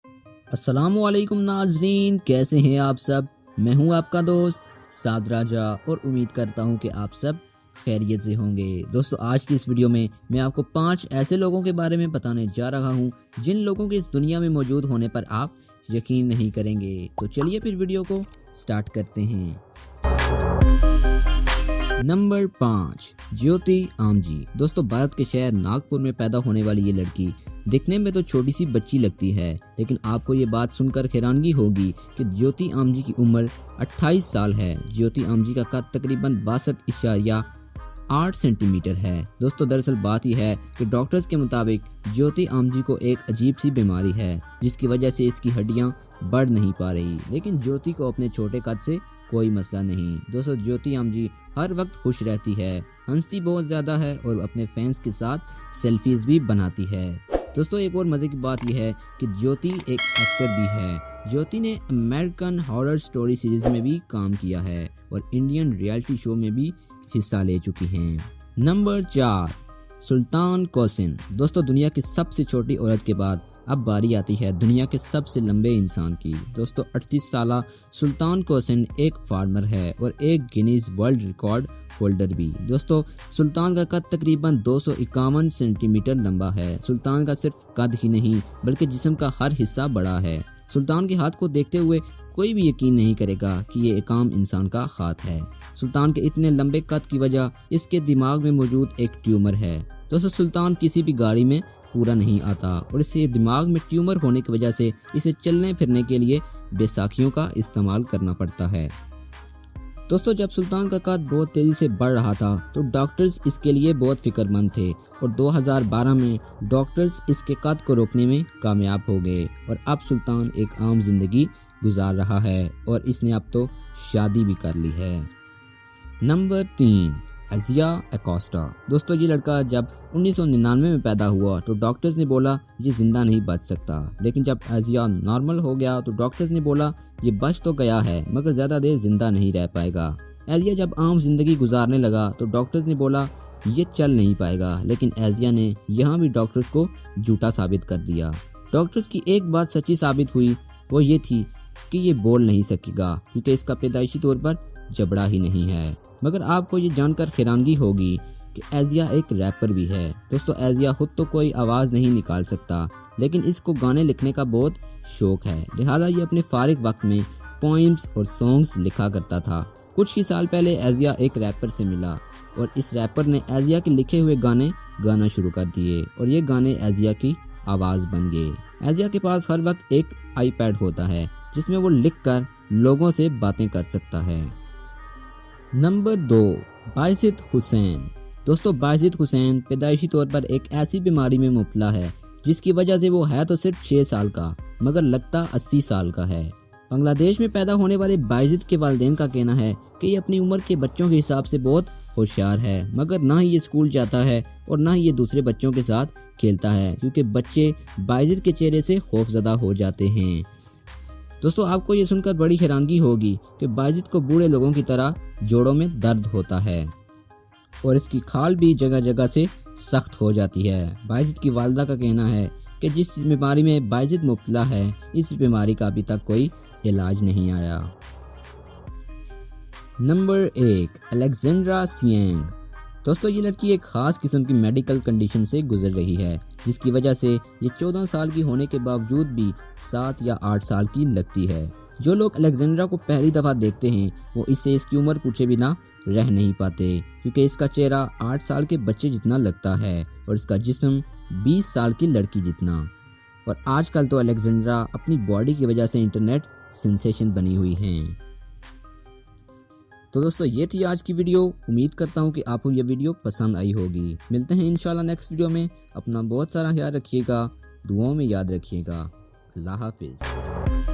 السلام علیکم ناظرین، کیسے ہیں آپ سب؟ میں ہوں آپ کا دوست سعد راجہ اور امید کرتا ہوں کہ آپ سب خیریت سے ہوں گے۔ دوستو، آج کی اس ویڈیو میں آپ کو 5 ایسے لوگوں کے بارے میں بتانے جا رہا ہوں جن لوگوں کے اس دنیا میں موجود ہونے پر آپ یقین نہیں کریں گے۔ تو چلیے پھر ویڈیو کو سٹارٹ کرتے ہیں۔ نمبر 5، جیوتی آمجی۔ دوستو، بھارت کے شہر ناگپور میں پیدا ہونے والی یہ لڑکی دیکھنے میں تو چھوٹی سی بچی لگتی ہے، لیکن آپ کو یہ بات سن کر حیرانگی ہوگی کہ جیوتی آمجی کی عمر 28 سال ہے۔ جیوتی آمجی کا قد تقریباً 62.8 سینٹی میٹر ہے۔ دوستو، دراصل بات یہ ہے کہ ڈاکٹرز کے مطابق جیوتی آمجی کو ایک عجیب سی بیماری ہے جس کی وجہ سے اس کی ہڈیاں بڑھ نہیں پا رہی، لیکن جیوتی کو اپنے چھوٹے قد سے کوئی مسئلہ نہیں۔ دوستو، جیوتی آمجی ہر وقت خوش رہتی ہے، ہنستی بہت زیادہ ہے اور اپنے فینس کے ساتھ سیلفیز بھی بناتی ہے۔ دوستو، ایک اور مزے کی بات یہ ہے کہ جیوتی ایک ایکٹر بھی ہے۔ جیوتی نے امریکن ہارر سٹوری سیریز میں بھی کام کیا ہے اور انڈین ریئلٹی شو میں بھی حصہ لے چکی ہیں۔ نمبر 4، سلطان کوسن۔ دوستو، دنیا کی سب سے چھوٹی عورت کے بعد اب باری آتی ہے دنیا کے سب سے لمبے انسان کی۔ دوستو، 38 سالہ سلطان کوسن ایک فارمر ہے اور ایک گینیز ورلڈ ریکارڈ ہولڈر بھی۔ دوستو، سلطان کا قد تقریباً 251 سینٹی میٹر لمبا ہے۔ سلطان کا صرف قد ہی نہیں بلکہ جسم کا ہر حصہ بڑا ہے۔ سلطان کے ہاتھ کو دیکھتے ہوئے کوئی بھی یقین نہیں کرے گا کہ یہ ایک عام انسان کا ہاتھ ہے۔ سلطان کے اتنے لمبے قد کی وجہ اس کے دماغ میں موجود ایک ٹیومر ہے۔ دوستو، سلطان کسی بھی گاڑی میں پورا نہیں آتا اور اسے دماغ میں ٹیومر ہونے کی وجہ سے اسے چلنے پھرنے کے لیے بیساکھیوں کا استعمال کرنا پڑتا ہے۔ دوستو، جب سلطان کا قد بہت تیزی سے بڑھ رہا تھا تو ڈاکٹرز اس کے لیے بہت فکر مند تھے اور 2012 میں ڈاکٹرز اس کے قد کو روکنے میں کامیاب ہو گئے اور اب سلطان ایک عام زندگی گزار رہا ہے اور اس نے اب تو شادی بھی کر لی ہے۔ نمبر 3، ایزیا اکوسٹا۔ دوستو، یہ لڑکا جب 1999 میں پیدا ہوا تو ڈاکٹرز نے بولا یہ زندہ نہیں بچ سکتا، لیکن جب ایزیا نارمل ہو گیا تو ڈاکٹرز نے بولا یہ بچ تو گیا ہے مگر زیادہ دیر زندہ نہیں رہ پائے گا۔ ایزیا جب عام زندگی گزارنے لگا تو ڈاکٹرز نے بولا یہ چل نہیں پائے گا، لیکن ایزیا نے یہاں بھی ڈاکٹرز کو جھوٹا ثابت کر دیا۔ ڈاکٹرز کی ایک بات سچی ثابت ہوئی، وہ یہ تھی کہ یہ بول نہیں سکے گا کیونکہ اس کا پیدائشی طور پر جبڑا ہی نہیں ہے۔ مگر آپ کو یہ جان کر حیرانگی ہوگی کہ ایزیا ایک ریپر بھی ہے۔ دوستو، ایزیا خود تو کوئی آواز نہیں نکال سکتا لیکن اس کو گانے لکھنے کا بہت شوق ہے، لہذا یہ اپنے فارغ وقت میں پوئمز اور سانگز لکھا کرتا تھا۔ کچھ ہی سال پہلے ایزیا ایک ریپر سے ملا اور اس ریپر نے ایزیا کے لکھے ہوئے گانے گانا شروع کر دیے اور یہ گانے ایزیا کی آواز بن گئے۔ ایزیا کے پاس ہر وقت ایک آئی پیڈ ہوتا ہے جس میں وہ لکھ کر لوگوں سے باتیں کر سکتا ہے۔ نمبر 2، بائزید حسین۔ دوستو، بائزید حسین پیدائشی طور پر ایک ایسی بیماری میں مبتلا ہے جس کی وجہ سے وہ ہے تو صرف 6 سال کا مگر لگتا 80 سال کا ہے۔ بنگلہ دیش میں پیدا ہونے والے بائزید کے والدین کا کہنا ہے کہ یہ اپنی عمر کے بچوں کے حساب سے بہت ہوشیار ہے، مگر نہ ہی یہ اسکول جاتا ہے اور نہ ہی یہ دوسرے بچوں کے ساتھ کھیلتا ہے کیونکہ بچے بائزید کے چہرے سے خوفزدہ ہو جاتے ہیں۔ دوستو، آپ کو یہ سن کر بڑی حیرانگی ہوگی کہ بائزید کو بوڑھے لوگوں کی طرح جوڑوں میں درد ہوتا ہے اور اس کی کھال بھی جگہ جگہ سے سخت ہو جاتی ہے۔ بائزید کی والدہ کا کہنا ہے کہ جس بیماری میں بائزید مبتلا ہے اس بیماری کا ابھی تک کوئی علاج نہیں آیا۔ نمبر 1، الیگزینڈرا سینگ۔ دوستو، یہ لڑکی ایک خاص قسم کی میڈیکل کنڈیشن سے گزر رہی ہے جس کی وجہ سے یہ 14 سال کی ہونے کے باوجود بھی 7 یا 8 سال کی لگتی ہے۔ جو لوگ الیگزینڈرا کو پہلی دفعہ دیکھتے ہیں وہ اس سے اس کی عمر پوچھے بنا رہ نہیں پاتے کیونکہ اس کا چہرہ 8 سال کے بچے جتنا لگتا ہے اور اس کا جسم 20 سال کی لڑکی جتنا۔ اور آج کل تو الیگزینڈرا اپنی باڈی کی وجہ سے انٹرنیٹ سینسیشن بنی ہوئی ہیں۔ تو دوستو، یہ تھی آج کی ویڈیو۔ امید کرتا ہوں کہ آپ کو یہ ویڈیو پسند آئی ہوگی۔ ملتے ہیں انشاءاللہ نیکسٹ ویڈیو میں۔ اپنا بہت سارا خیال رکھیے گا، دعاؤں میں یاد رکھیے گا۔ اللہ حافظ۔